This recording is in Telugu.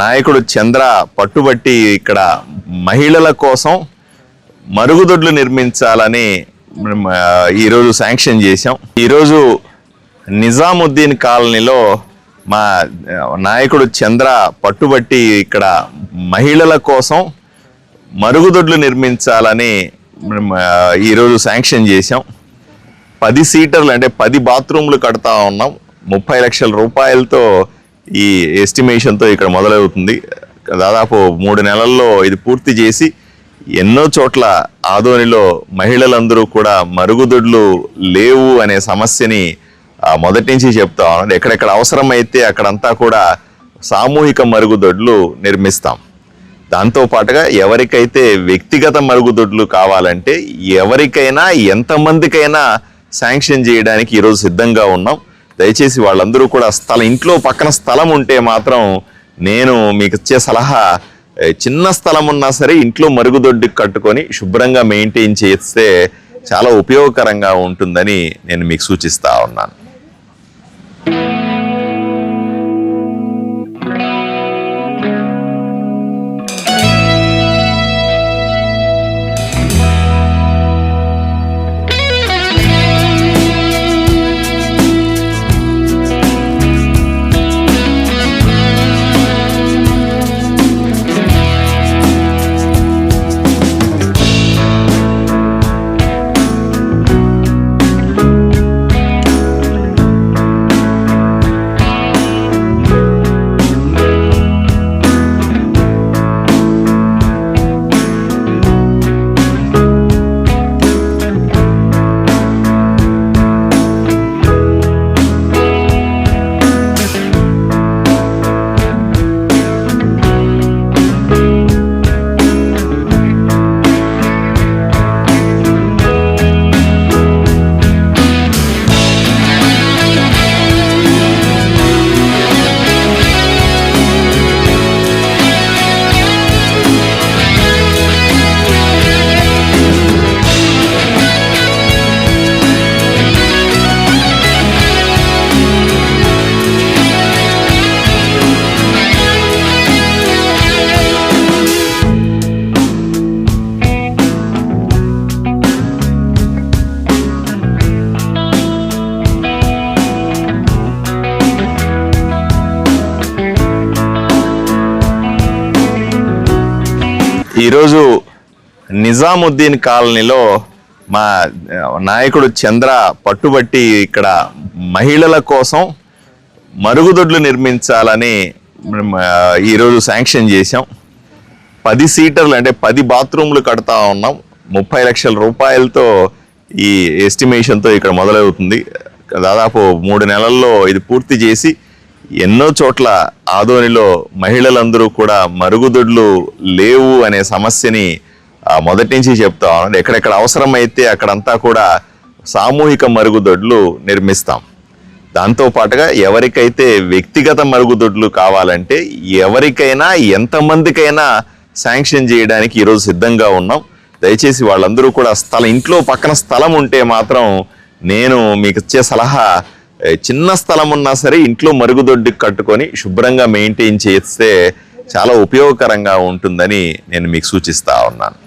నాయకుడు చంద్ర పట్టుబట్టి ఇక్కడ మహిళల కోసం మరుగుదొడ్లు నిర్మించాలని ఈరోజు శాంక్షన్ చేశాం. ఈరోజు నిజాముద్దీన్ కాలనీలో మా నాయకుడు చంద్ర పట్టుబట్టి ఇక్కడ మహిళల కోసం మరుగుదొడ్లు నిర్మించాలని ఈరోజు శాంక్షన్ చేశాం. 10 సీటర్లు అంటే 10 బాత్రూమ్లు కడతా ఉన్నాం. 30 లక్షల రూపాయలతో ఈ ఎస్టిమేషన్తో ఇక్కడ మొదలవుతుంది. దాదాపు 3 నెలల్లో ఇది పూర్తి చేసి ఎన్నో చోట్ల ఆదోనిలో మహిళలందరూ కూడా మరుగుదొడ్లు లేవు అనే సమస్యని మొదటి నుంచి చెప్తా ఉన్నాం. ఎక్కడెక్కడ అవసరమైతే అక్కడంతా కూడా సామూహిక మరుగుదొడ్లు నిర్మిస్తాం. దాంతో పాటుగా ఎవరికైతే వ్యక్తిగత మరుగుదొడ్లు కావాలంటే ఎవరికైనా ఎంతమందికైనా శాంక్షన్ చేయడానికి ఈరోజు సిద్ధంగా ఉన్నాం. దయచేసి వాళ్ళందరూ కూడా ఇంట్లో పక్కన స్థలం ఉంటే మాత్రం నేను మీకు ఇచ్చే సలహా, చిన్న స్థలం ఉన్నా సరే ఇంట్లో మరుగుదొడ్డి కట్టుకొని శుభ్రంగా మెయింటైన్ చేస్తే చాలా ఉపయోగకరంగా ఉంటుందని నేను మీకు సూచిస్తా ఉన్నాను. ఈరోజు నిజాముద్దీన్ కాలనీలో మా నాయకుడు చంద్ర పట్టుబట్టి ఇక్కడ మహిళల కోసం మరుగుదొడ్లు నిర్మించాలని ఈరోజు శాంక్షన్ చేశాం. 10 సీటర్లు అంటే 10 బాత్రూమ్లు కడతా ఉన్నాం. 30 లక్షల రూపాయలతో ఈ ఎస్టిమేషన్తో ఇక్కడ మొదలవుతుంది. దాదాపు 3 నెలల్లో ఇది పూర్తి చేసి ఎన్నో చోట్ల ఆదోనిలో మహిళలందరూ కూడా మరుగుదొడ్లు లేవు అనే సమస్యని మొదటి నుంచి చెప్తా ఉన్నాం. ఎక్కడెక్కడ అవసరమైతే అక్కడంతా కూడా సామూహిక మరుగుదొడ్లు నిర్మిస్తాం. దాంతో పాటుగా ఎవరికైతే వ్యక్తిగత మరుగుదొడ్లు కావాలంటే ఎవరికైనా ఎంతమందికైనా శాంక్షన్ చేయడానికి ఈరోజు సిద్ధంగా ఉన్నాం. దయచేసి వాళ్ళందరూ కూడా ఇంట్లో పక్కన స్థలం ఉంటే మాత్రం నేను మీకు ఇచ్చే సలహా, చిన్న స్థలం ఉన్నా సరే ఇంట్లో మరుగుదొడ్డి కట్టుకొని శుభ్రంగా మెయింటైన్ చేస్తే చాలా ఉపయోగకరంగా ఉంటుందని నేను మీకు సూచిస్తా ఉన్నాను.